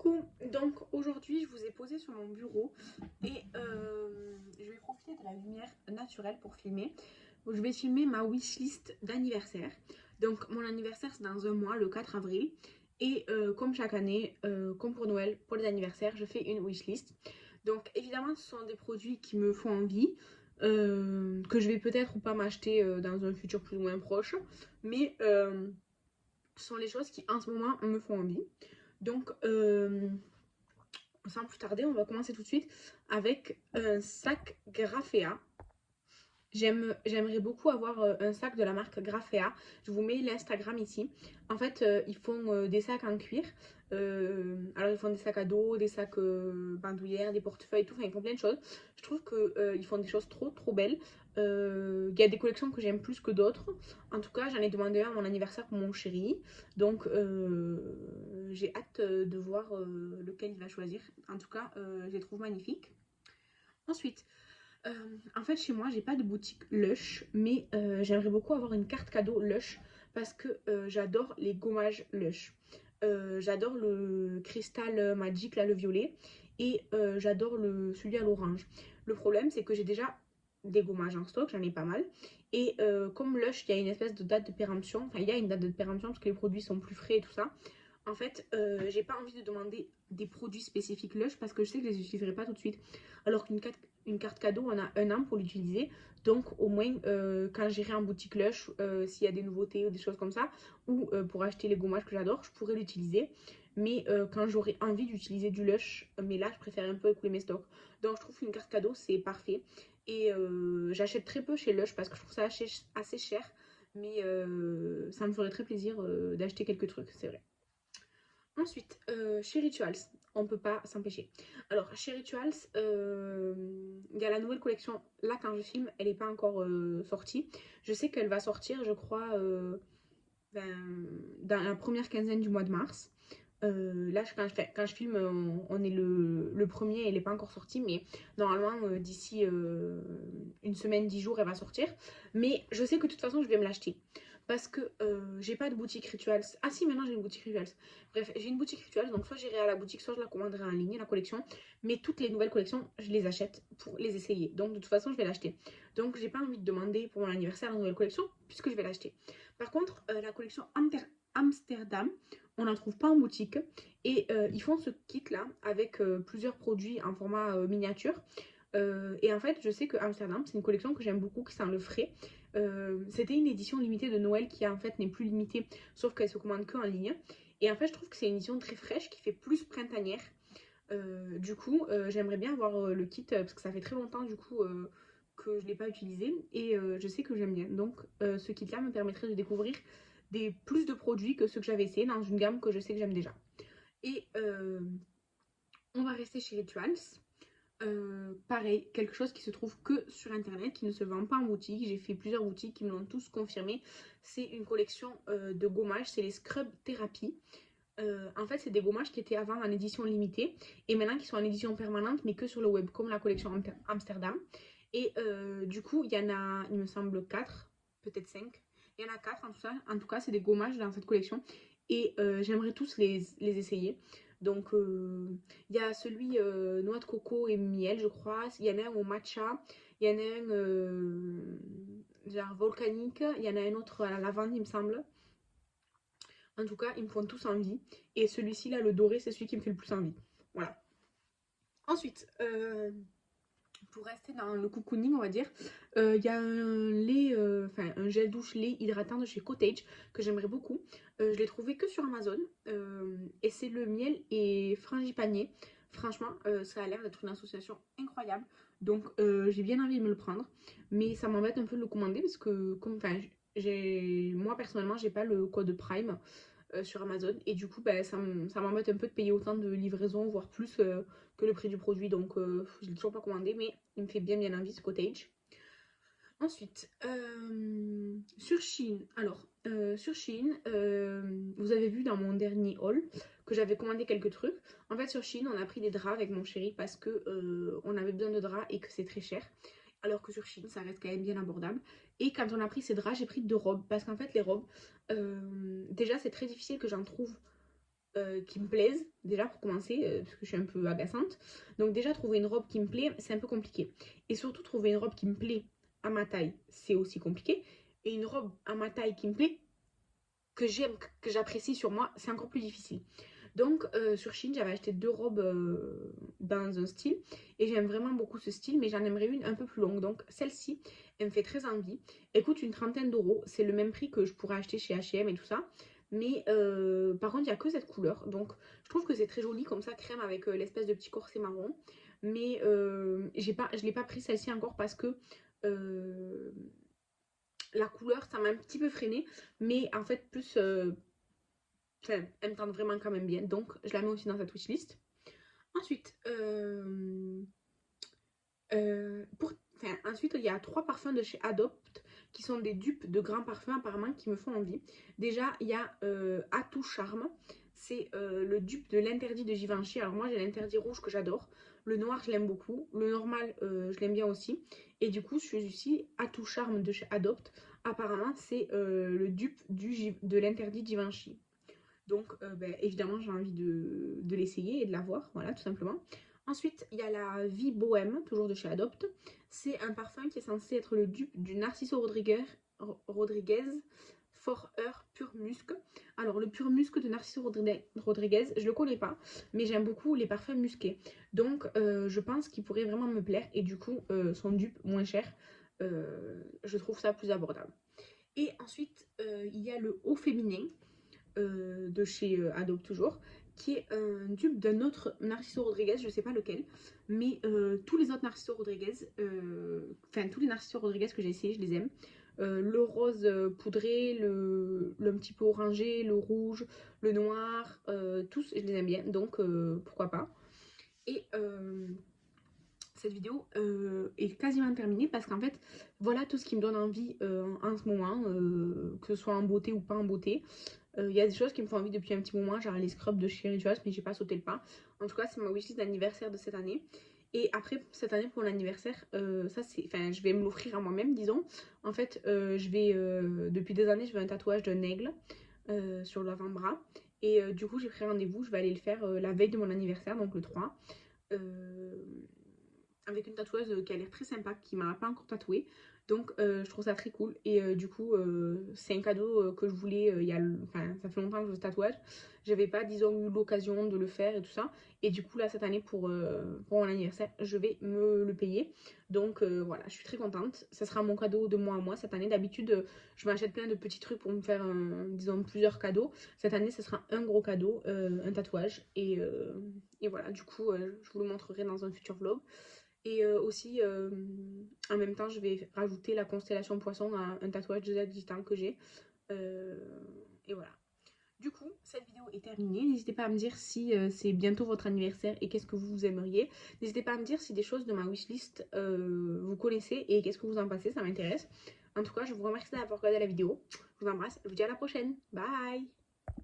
Coucou, donc aujourd'hui je vous ai posé sur mon bureau et je vais profiter de la lumière naturelle pour filmer. Je vais filmer ma wishlist d'anniversaire. Donc mon anniversaire c'est dans un mois, le 4 avril. Et comme chaque année, comme pour Noël, pour les anniversaires, je fais une wishlist. Donc évidemment ce sont des produits qui me font envie, que je vais peut-être ou pas m'acheter dans un futur plus ou moins proche. Mais ce sont les choses qui en ce moment me font envie. Donc, sans plus tarder, on va commencer tout de suite avec un sac Graphea. J'aimerais beaucoup avoir un sac de la marque Graphea. Je vous mets l'Instagram ici. En fait, ils font des sacs en cuir. Alors, ils font des sacs à dos, des sacs bandoulières, des portefeuilles, tout. Enfin, ils font plein de choses. Je trouve qu'ils font des choses trop belles. Il y a des collections que j'aime plus que d'autres. En tout cas, j'en ai demandé un à mon anniversaire pour mon chéri. Donc, j'ai hâte de voir lequel il va choisir. En tout cas, je les trouve magnifiques. Ensuite, euh, en fait, chez moi, j'ai pas de boutique Lush, mais j'aimerais beaucoup avoir une carte cadeau Lush parce que j'adore les gommages Lush. J'adore le cristal magique, là, le violet, et j'adore celui à l'orange. Le problème, c'est que j'ai déjà des gommages en stock, j'en ai pas mal. Et comme Lush, il y a une espèce de date de péremption, enfin, il y a une date de péremption parce que les produits sont plus frais et tout ça. En fait, j'ai pas envie de demander des produits spécifiques Lush parce que je sais que je les utiliserai pas tout de suite. Alors qu'une carte cadeau, on a un an pour l'utiliser. Donc, au moins, quand j'irai en boutique Lush, s'il y a des nouveautés ou des choses comme ça, ou pour acheter les gommages que j'adore, je pourrais l'utiliser. Mais quand j'aurai envie d'utiliser du Lush, mais là, je préfère un peu écouler mes stocks. Donc, je trouve qu'une carte cadeau, c'est parfait. Et j'achète très peu chez Lush parce que je trouve ça assez cher. Mais ça me ferait très plaisir d'acheter quelques trucs, c'est vrai. Ensuite, chez Rituals, on ne peut pas s'empêcher. Alors, chez Rituals, il y a la nouvelle collection. Là, quand je filme, elle n'est pas encore sortie. Je sais qu'elle va sortir, je crois, dans la première quinzaine du mois de mars. Là, quand je filme, on est le premier, elle n'est pas encore sortie, mais normalement, d'ici une semaine, 10 jours, elle va sortir. Mais je sais que de toute façon, je vais me l'acheter. Parce que j'ai pas de boutique Rituals. Ah si, maintenant j'ai une boutique Rituals. Bref, j'ai une boutique Rituals, donc soit j'irai à la boutique, soit je la commanderai en ligne, la collection. Mais toutes les nouvelles collections, je les achète pour les essayer. Donc de toute façon, je vais l'acheter. Donc j'ai pas envie de demander pour mon anniversaire la nouvelle collection, puisque je vais l'acheter. Par contre, la collection Amsterdam, on n'en trouve pas en boutique. Et ils font ce kit là avec plusieurs produits en format miniature. Et en fait, je sais que Amsterdam, c'est une collection que j'aime beaucoup, qui sent le frais. C'était une édition limitée de Noël qui en fait n'est plus limitée, sauf qu'elle se commande que en ligne. Et en fait, je trouve que c'est une édition très fraîche qui fait plus printanière. Du coup, j'aimerais bien avoir le kit parce que ça fait très longtemps du coup que je ne l'ai pas utilisé et je sais que j'aime bien. Donc, ce kit-là me permettrait de découvrir plus de produits que ceux que j'avais essayés dans une gamme que je sais que j'aime déjà. Et on va rester chez Rituals. Pareil, quelque chose qui se trouve que sur internet, qui ne se vend pas en boutique. J'ai fait plusieurs boutiques qui me l'ont tous confirmé. C'est une collection de gommages, c'est les Scrub Therapy. En fait, c'est des gommages qui étaient avant en édition limitée et maintenant qui sont en édition permanente, mais que sur le web, comme la collection Amsterdam. Et du coup, il y en a, il me semble, 4, peut-être 5. Il y en a 4 en tout cas, c'est des gommages dans cette collection. Et j'aimerais tous les essayer. Donc, il y a celui noix de coco et miel, je crois. Il y en a un au matcha. Il y en a un genre volcanique. Il y en a un autre à la lavande, il me semble. En tout cas, ils me font tous envie. Et celui-ci, là, le doré, c'est celui qui me fait le plus envie. Voilà. Ensuite, pour rester dans le cocooning, on va dire, il y a un lait, enfin un gel douche lait hydratant de chez Cottage que j'aimerais beaucoup. Je l'ai trouvé que sur Amazon et c'est le miel et frangipanier. Franchement, ça a l'air d'être une association incroyable. Donc j'ai bien envie de me le prendre, mais ça m'embête un peu de le commander parce que moi personnellement, j'ai pas le code Prime sur Amazon. Et du coup, bah, ça m'embête un peu de payer autant de livraison, voire plus que le prix du produit. Donc, je l'ai toujours pas commandé, mais il me fait bien envie ce cottage. Ensuite, sur Shein. Alors, sur Shein, vous avez vu dans mon dernier haul que j'avais commandé quelques trucs. En fait, sur Shein, on a pris des draps avec mon chéri parce que on avait besoin de draps et que c'est très cher. Alors que sur Shein, ça reste quand même bien abordable. Et quand on a pris ces draps, j'ai pris deux robes. Parce qu'en fait, les robes, déjà, c'est très difficile que j'en trouve qui me plaisent, déjà pour commencer, parce que je suis un peu agaçante. Donc déjà, trouver une robe qui me plaît, c'est un peu compliqué. Et surtout, trouver une robe qui me plaît à ma taille, c'est aussi compliqué. Et une robe à ma taille qui me plaît, que j'aime, que j'apprécie sur moi, c'est encore plus difficile. Donc sur Shein, j'avais acheté deux robes dans un style et j'aime vraiment beaucoup ce style, mais j'en aimerais une un peu plus longue. Donc celle-ci, elle me fait très envie. Elle coûte une trentaine d'euros, c'est le même prix que je pourrais acheter chez H&M et tout ça. Mais par contre, il n'y a que cette couleur. Donc je trouve que c'est très joli comme ça, crème avec l'espèce de petit corset marron. Mais je ne l'ai pas pris celle-ci encore parce que euh, la couleur, ça m'a un petit peu freiné. Mais en fait, plus enfin, elle me tente vraiment quand même bien. Donc, je la mets aussi dans cette wishlist. Ensuite, ensuite, il y a trois parfums de chez Adopt qui sont des dupes de grands parfums apparemment qui me font envie. Déjà, il y a Atout Charme. C'est le dupe de l'interdit de Givenchy. Alors moi, j'ai l'interdit rouge que j'adore. Le noir, je l'aime beaucoup. Le normal, je l'aime bien aussi. Et du coup, celui-ci, Atout Charme de chez Adopt, apparemment, c'est le dupe de l'interdit Givenchy. Donc, évidemment, j'ai envie de l'essayer et de la voir, voilà, tout simplement. Ensuite, il y a la Vie Bohème, toujours de chez Adopt. C'est un parfum qui est censé être le dupe du Narciso Rodriguez For Her Pur Musc. Alors, le Pur Musc de Narciso Rodriguez, je le connais pas, mais j'aime beaucoup les parfums musqués. Donc, je pense qu'il pourrait vraiment me plaire et du coup, son dupe moins cher, je trouve ça plus abordable. Et ensuite, il y a le Haut Féminin de chez Adobe toujours, qui est un dupe d'un autre Narciso Rodriguez, je sais pas lequel, mais tous les autres Narciso Rodriguez, enfin tous les Narciso Rodriguez que j'ai essayé, je les aime. Le rose poudré, le un petit peu orangé, le rouge, le noir, tous je les aime bien, donc pourquoi pas. Et cette vidéo est quasiment terminée parce qu'en fait, voilà tout ce qui me donne envie en ce moment, que ce soit en beauté ou pas en beauté. Il y a des choses qui me font envie depuis un petit moment, genre les scrubs de chez Rituals, mais j'ai pas sauté le pas. En tout cas, c'est ma wishlist d'anniversaire de cette année. Et après, cette année, pour l'anniversaire, ça c'est. Enfin, je vais me l'offrir à moi-même, disons. En fait, depuis des années, je veux un tatouage d'un aigle sur l'avant-bras. Et du coup, j'ai pris rendez-vous, je vais aller le faire la veille de mon anniversaire, donc le 3. Euh, avec une tatoueuse qui a l'air très sympa, qui m'a pas encore tatoué. Donc je trouve ça très cool. Et du coup, c'est un cadeau que je voulais, enfin, ça fait longtemps que je veux ce tatouage. J'avais pas, disons, eu l'occasion de le faire et tout ça. Et du coup, là, cette année, pour mon anniversaire, je vais me le payer. Donc voilà, je suis très contente. Ça sera mon cadeau de mois à mois cette année. D'habitude, je m'achète plein de petits trucs pour me faire, disons, plusieurs cadeaux. Cette année, ce sera un gros cadeau, un tatouage. Et voilà, du coup, je vous le montrerai dans un futur vlog. Et aussi, en même temps, je vais rajouter la constellation poisson à un tatouage de Z digital que j'ai. Euh, et voilà. Du coup, cette vidéo est terminée. N'hésitez pas à me dire si c'est bientôt votre anniversaire et qu'est-ce que vous aimeriez. N'hésitez pas à me dire si des choses de ma wishlist vous connaissez et qu'est-ce que vous en pensez, ça m'intéresse. En tout cas, je vous remercie d'avoir regardé la vidéo. Je vous embrasse, je vous dis à la prochaine. Bye!